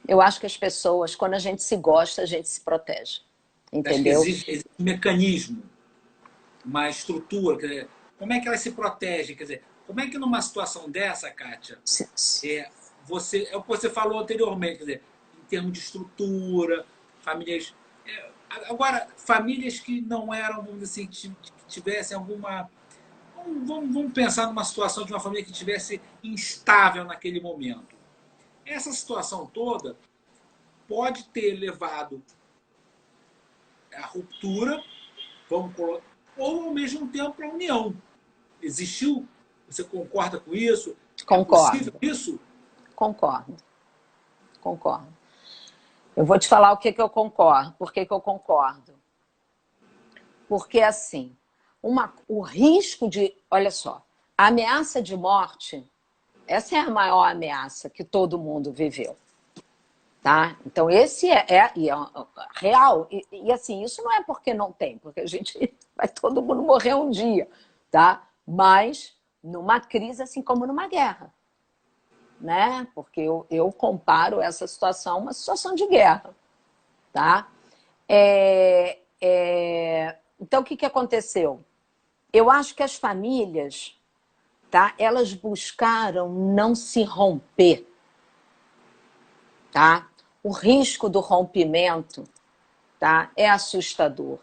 Eu acho que as pessoas, quando a gente se gosta, a gente se protege, Acho que entendeu? existe um mecanismo, uma estrutura. Quer dizer, como é que elas se protegem? Quer dizer, Como é que numa situação dessa, Kátia, Sim, sim. é o que você falou anteriormente, quer dizer, em termos de estrutura, famílias... Agora, famílias que não eram, vamos dizer assim, que tivessem alguma... Vamos pensar numa situação de uma família que estivesse instável naquele momento. Essa situação toda pode ter levado à ruptura, vamos colocar, ou ao mesmo tempo a união. Existiu? Você concorda com isso? É possível Concordo, isso? concordo, concordo. Eu vou te falar o que eu concordo. Por que eu concordo? Porque, assim, o risco de... Olha só, a ameaça de morte, essa é a maior ameaça que todo mundo viveu. Tá? Então, esse é real. Assim, isso não é porque não tem, porque a gente vai todo mundo morrer um dia. Tá? Mas numa crise, assim como numa guerra. Né? Porque eu comparo essa situação a uma situação de guerra. Tá? Então, o que aconteceu? Eu acho que as famílias, tá? Elas buscaram não se romper. Tá? O risco do rompimento, tá? É assustador.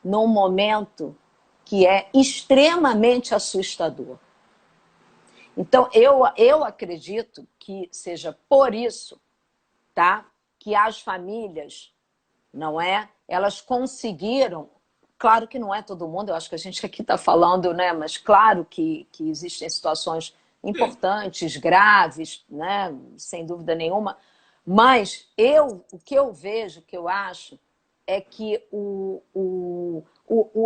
Num momento que é extremamente assustador. Então, eu acredito que seja por isso, tá? Que as famílias, não é? Elas conseguiram, claro que não é todo mundo, eu acho que a gente aqui está falando, né? Mas claro que existem situações importantes, graves, né? Sem dúvida nenhuma. Mas o que eu vejo, o que eu acho, é que o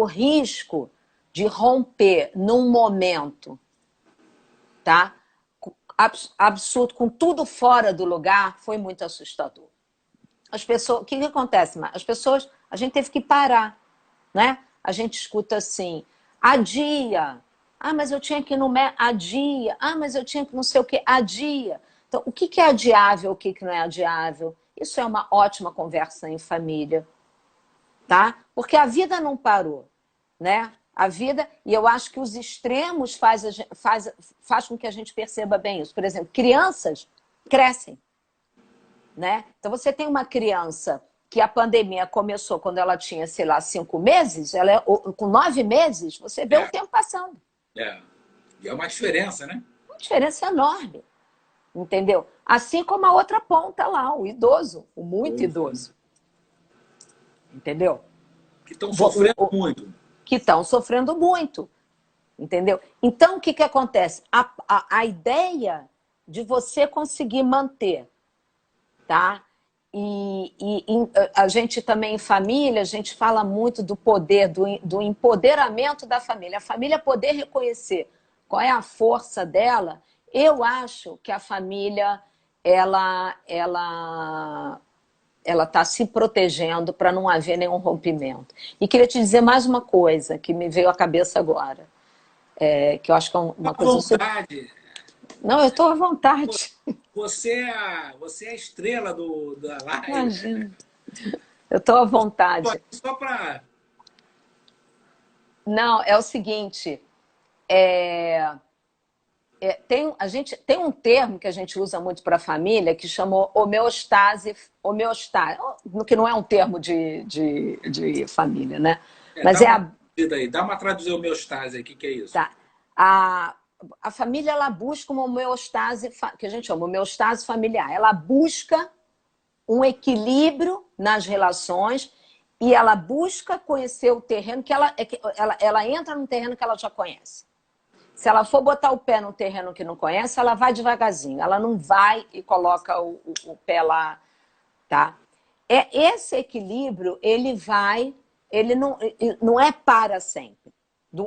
risco de romper num momento, tá? Absurdo, com tudo fora do lugar, foi muito assustador. As pessoas, o que acontece? As pessoas, a gente teve que parar, né? A gente escuta assim, adia. Ah, mas eu tinha que ir no médico, adia. Ah, mas eu tinha que não sei o que, adia. Então, o que é adiável, o que não é adiável? Isso é uma ótima conversa em família, tá? Porque a vida não parou, né? A vida, e eu acho que os extremos faz com que a gente perceba bem isso. Por exemplo, crianças crescem, né? Então você tem uma criança que a pandemia começou quando ela tinha, sei lá, 5 meses, com 9 meses, você vê o tempo passando. E é uma diferença, né? Uma diferença enorme, entendeu? Assim como a outra ponta lá, o idoso, o muito idoso. Entendeu? Que estão sofrendo muito. Que estão sofrendo muito, entendeu? Então, o que acontece? A ideia de você conseguir manter, tá? E a gente também em família, a gente fala muito do poder, do empoderamento da família. A família poder reconhecer qual é a força dela. Eu acho que a família, ela está se protegendo para não haver nenhum rompimento. E queria te dizer mais uma coisa que me veio à cabeça agora, que eu acho que é uma coisa... vontade. Não, eu estou à vontade. Você é a estrela da live. Imagina. Eu estou à vontade. Só para... Não, é o seguinte, a gente tem um termo que a gente usa muito para a família que chamou homeostase, que não é um termo de família, né? Mas dá uma traduzida homeostase aí, o que é isso? Tá. A família, ela busca uma homeostase, que a gente chama homeostase familiar. Ela busca um equilíbrio nas relações e ela busca conhecer o terreno que ela entra num terreno que ela já conhece. Se ela for botar o pé num terreno que não conhece, ela vai devagarzinho. Ela não vai e coloca o pé lá, tá? Esse equilíbrio, ele não é para sempre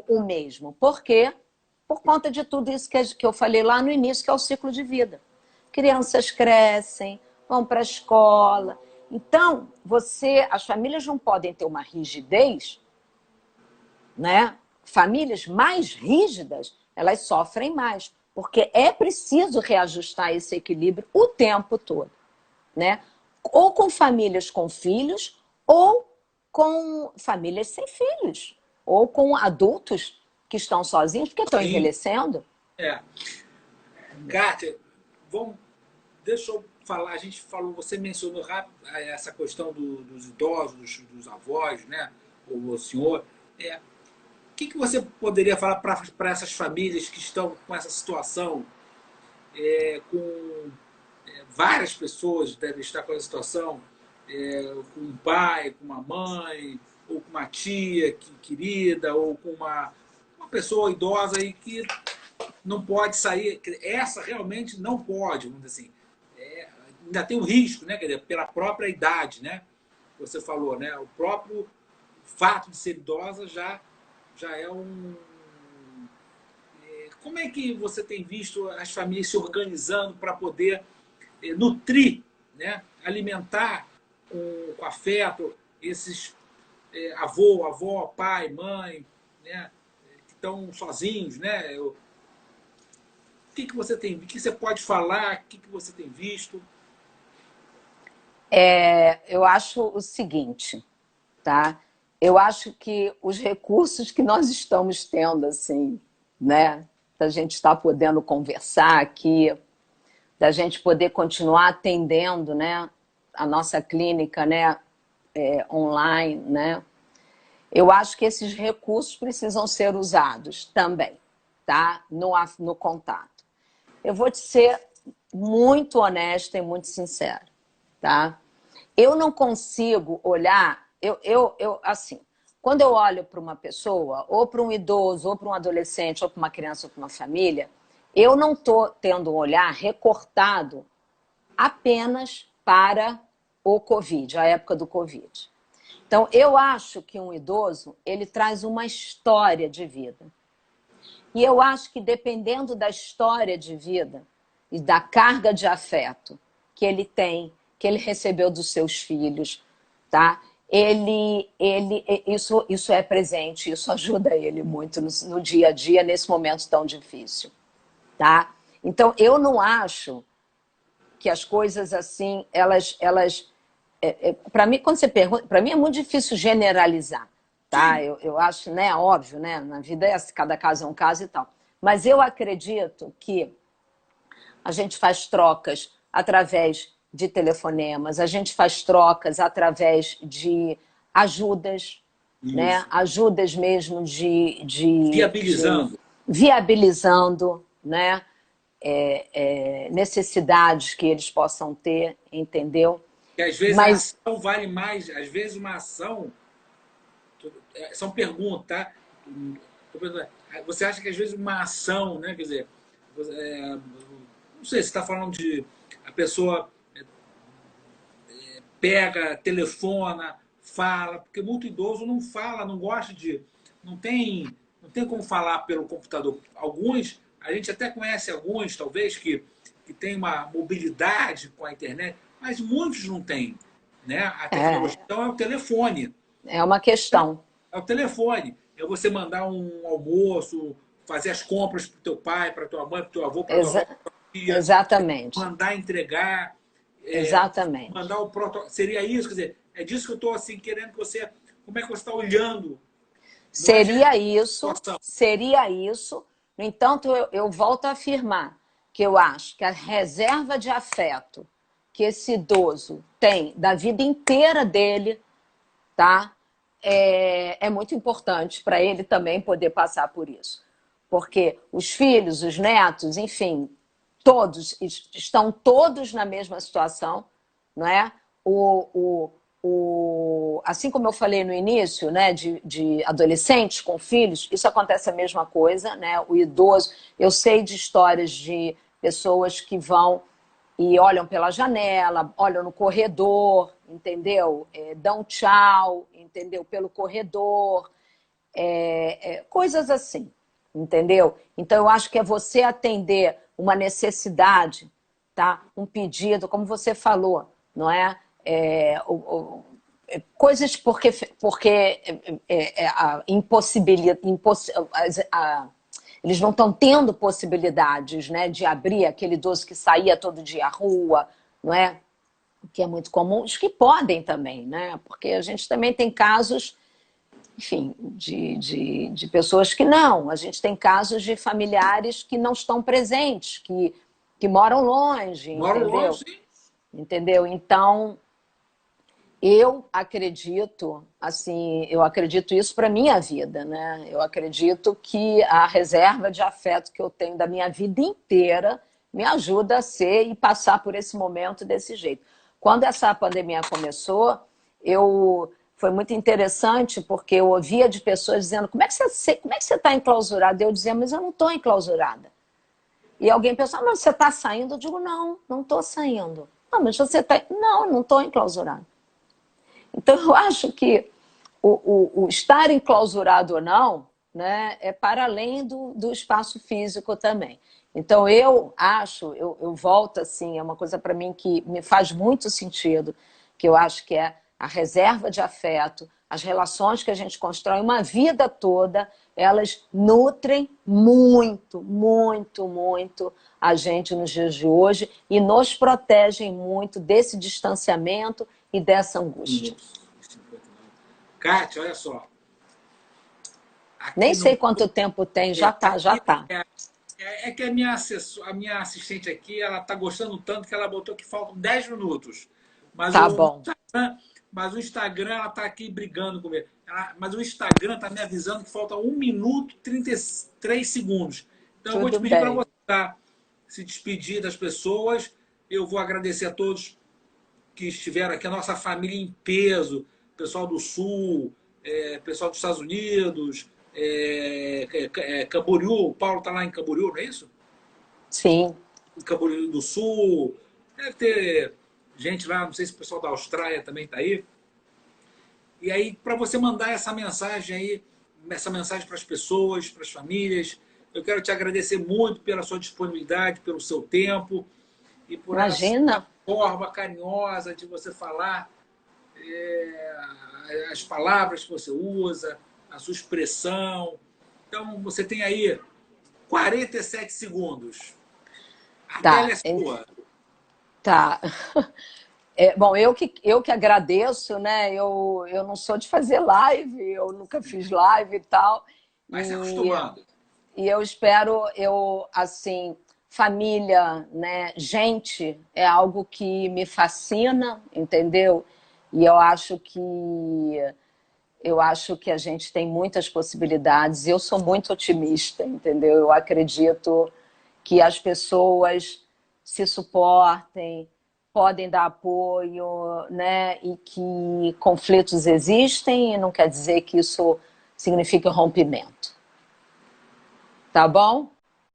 o mesmo. Por quê? Por conta de tudo isso que eu falei lá no início, que é o ciclo de vida. Crianças crescem, vão para a escola. Então, as famílias não podem ter uma rigidez, né? Famílias mais rígidas, elas sofrem mais, porque é preciso reajustar esse equilíbrio o tempo todo, né? Ou com famílias com filhos, ou com famílias sem filhos, ou com adultos que estão sozinhos porque estão envelhecendo, É. Kátia, vamos, deixa eu falar, a gente falou, você mencionou rápido essa questão dos idosos, dos avós, né? O senhor. O que você poderia falar para essas famílias que estão com essa situação, com várias pessoas devem estar com essa situação, com um pai, com uma mãe, ou com uma tia querida, ou com uma pessoa idosa aí que não pode sair. Essa realmente não pode, vamos dizer assim. Ainda tem o risco, né? Quer dizer, pela própria idade, né? Você falou, né? O próprio fato de ser idosa já é um. Como é que você tem visto as famílias se organizando para poder nutrir, né? Alimentar com afeto esses avô, avó, pai, mãe, né? Que estão sozinhos, né? O que você tem, o que você pode falar, o que você tem visto? Eu acho o seguinte, tá? Eu acho que os recursos que nós estamos tendo, assim, né? Da gente estar podendo conversar aqui, da gente poder continuar atendendo, né? A nossa clínica, né? Online, né? Eu acho que esses recursos precisam ser usados também, tá? No contato. Eu vou te ser muito honesta e muito sincera, tá? Eu não consigo olhar, assim, quando eu olho para uma pessoa, ou para um idoso, ou para um adolescente, ou para uma criança, ou para uma família, eu não estou tendo um olhar recortado apenas para o Covid, a época do Covid. Então, eu acho que um idoso, ele traz uma história de vida. E eu acho que dependendo da história de vida e da carga de afeto que ele tem, que ele recebeu dos seus filhos, tá? Isso é presente, isso ajuda ele muito no dia a dia, nesse momento tão difícil, tá? Então, eu não acho que as coisas assim, para mim, quando você pergunta, para mim é muito difícil generalizar, tá? Eu acho, né, óbvio, né? Na vida é assim, cada caso é um caso e tal. Mas eu acredito que a gente faz trocas através de telefonemas, a gente faz trocas através de ajudas, né? Ajudas mesmo Viabilizando. viabilizando, né? Necessidades que eles possam ter, entendeu? Que às vezes a Mas ação vale mais, às vezes uma ação. São perguntas, tá? Você acha que às vezes uma ação, né? Quer dizer, não sei se está falando de a pessoa pega, telefona, fala, porque muito idoso não fala, não gosta de. Não tem como falar pelo computador. Alguns, a gente até conhece alguns, talvez, que tem uma mobilidade com a internet, mas muitos não têm. Né? A tecnologia então, é o telefone. é uma questão. É o telefone. É você mandar um almoço, fazer as compras para o teu pai, para tua mãe, para o teu avô, para tua avó, para tua tia. Exatamente. Mandar entregar. Exatamente. Mandar o protocolo. Seria isso? Quer dizer, é disso que eu estou assim, querendo que você. Como é que você está olhando? Seria isso, seria isso. No entanto, eu volto a afirmar que eu acho que a reserva de afeto que esse idoso tem da vida inteira dele, tá? É muito importante para ele também poder passar por isso. Porque os filhos, os netos, enfim, todos estão todos na mesma situação, não é? Assim como eu falei no início, né, de adolescentes com filhos, isso acontece a mesma coisa, né? O idoso, eu sei de histórias de pessoas que vão e olham pela janela, olham no corredor, entendeu? Dão tchau, entendeu? Pelo corredor, coisas assim, entendeu? Então, eu acho que é você atender uma necessidade, tá? Um pedido, como você falou, não é? Coisas porque a impossibilidade, eles não estão tendo possibilidades, né, de abrir aquele idoso que saía todo dia à rua, não é? Que é muito comum, os que podem também, né? Porque a gente também tem casos enfim, de pessoas que não. A gente tem casos de familiares que não estão presentes, que moram longe, Moro entendeu? longe, sim. Entendeu? Então, eu acredito, assim, eu acredito isso para minha vida, né? Eu acredito que a reserva de afeto que eu tenho da minha vida inteira me ajuda a ser e passar por esse momento desse jeito. Quando essa pandemia começou, foi muito interessante porque eu ouvia de pessoas dizendo: como é que você está enclausurada? Eu dizia: mas eu não estou enclausurada. E alguém pensou: mas você está saindo? Eu digo: não, não estou saindo. Não, mas você está... Não, não estou enclausurada. Então, eu acho que o estar enclausurado ou não, né, é para além do espaço físico também. Então, eu acho, eu volto assim, é uma coisa para mim que me faz muito sentido, que eu acho que é a reserva de afeto, as relações que a gente constrói uma vida toda, elas nutrem muito, muito, muito a gente nos dias de hoje e nos protegem muito desse distanciamento e dessa angústia. Nossa, Kátia, olha só. Nem Aqui sei no. quanto tempo tem, já tá, já Aqui tá. é que a minha assistente aqui, ela tá gostando tanto que ela botou que faltam 10 minutos. Mas Tá o bom, Instagram, ela tá aqui brigando comigo. Mas o Instagram tá me avisando que falta 1 minuto e 33 segundos. Então eu vou te tudo pedir para bem. você se despedir das pessoas. Eu vou agradecer a todos que estiveram aqui, a nossa família em peso, pessoal do Sul, pessoal dos Estados Unidos, Camboriú, o Paulo está lá em Camboriú, não é isso? Sim, Em Camboriú do Sul, deve ter gente lá, não sei se o pessoal da Austrália também está aí. E aí, para você mandar essa mensagem aí, essa mensagem para as pessoas, para as famílias, eu quero te agradecer muito pela sua disponibilidade, pelo seu tempo e por essa imagina. forma carinhosa de você falar as palavras que você usa, a sua expressão. Então, você tem aí 47 segundos. A tela Tá, é sua. tá. Bom, eu que agradeço, né? Eu não sou de fazer live, eu nunca fiz live e tal. Vai se E, acostumando. e eu espero, assim, família, né? Gente, é algo que me fascina, entendeu? E eu acho que a gente tem muitas possibilidades. Eu sou muito otimista, entendeu? Eu acredito que as pessoas se suportem, podem dar apoio, né? E que conflitos existem e não quer dizer que isso signifique rompimento. Tá bom?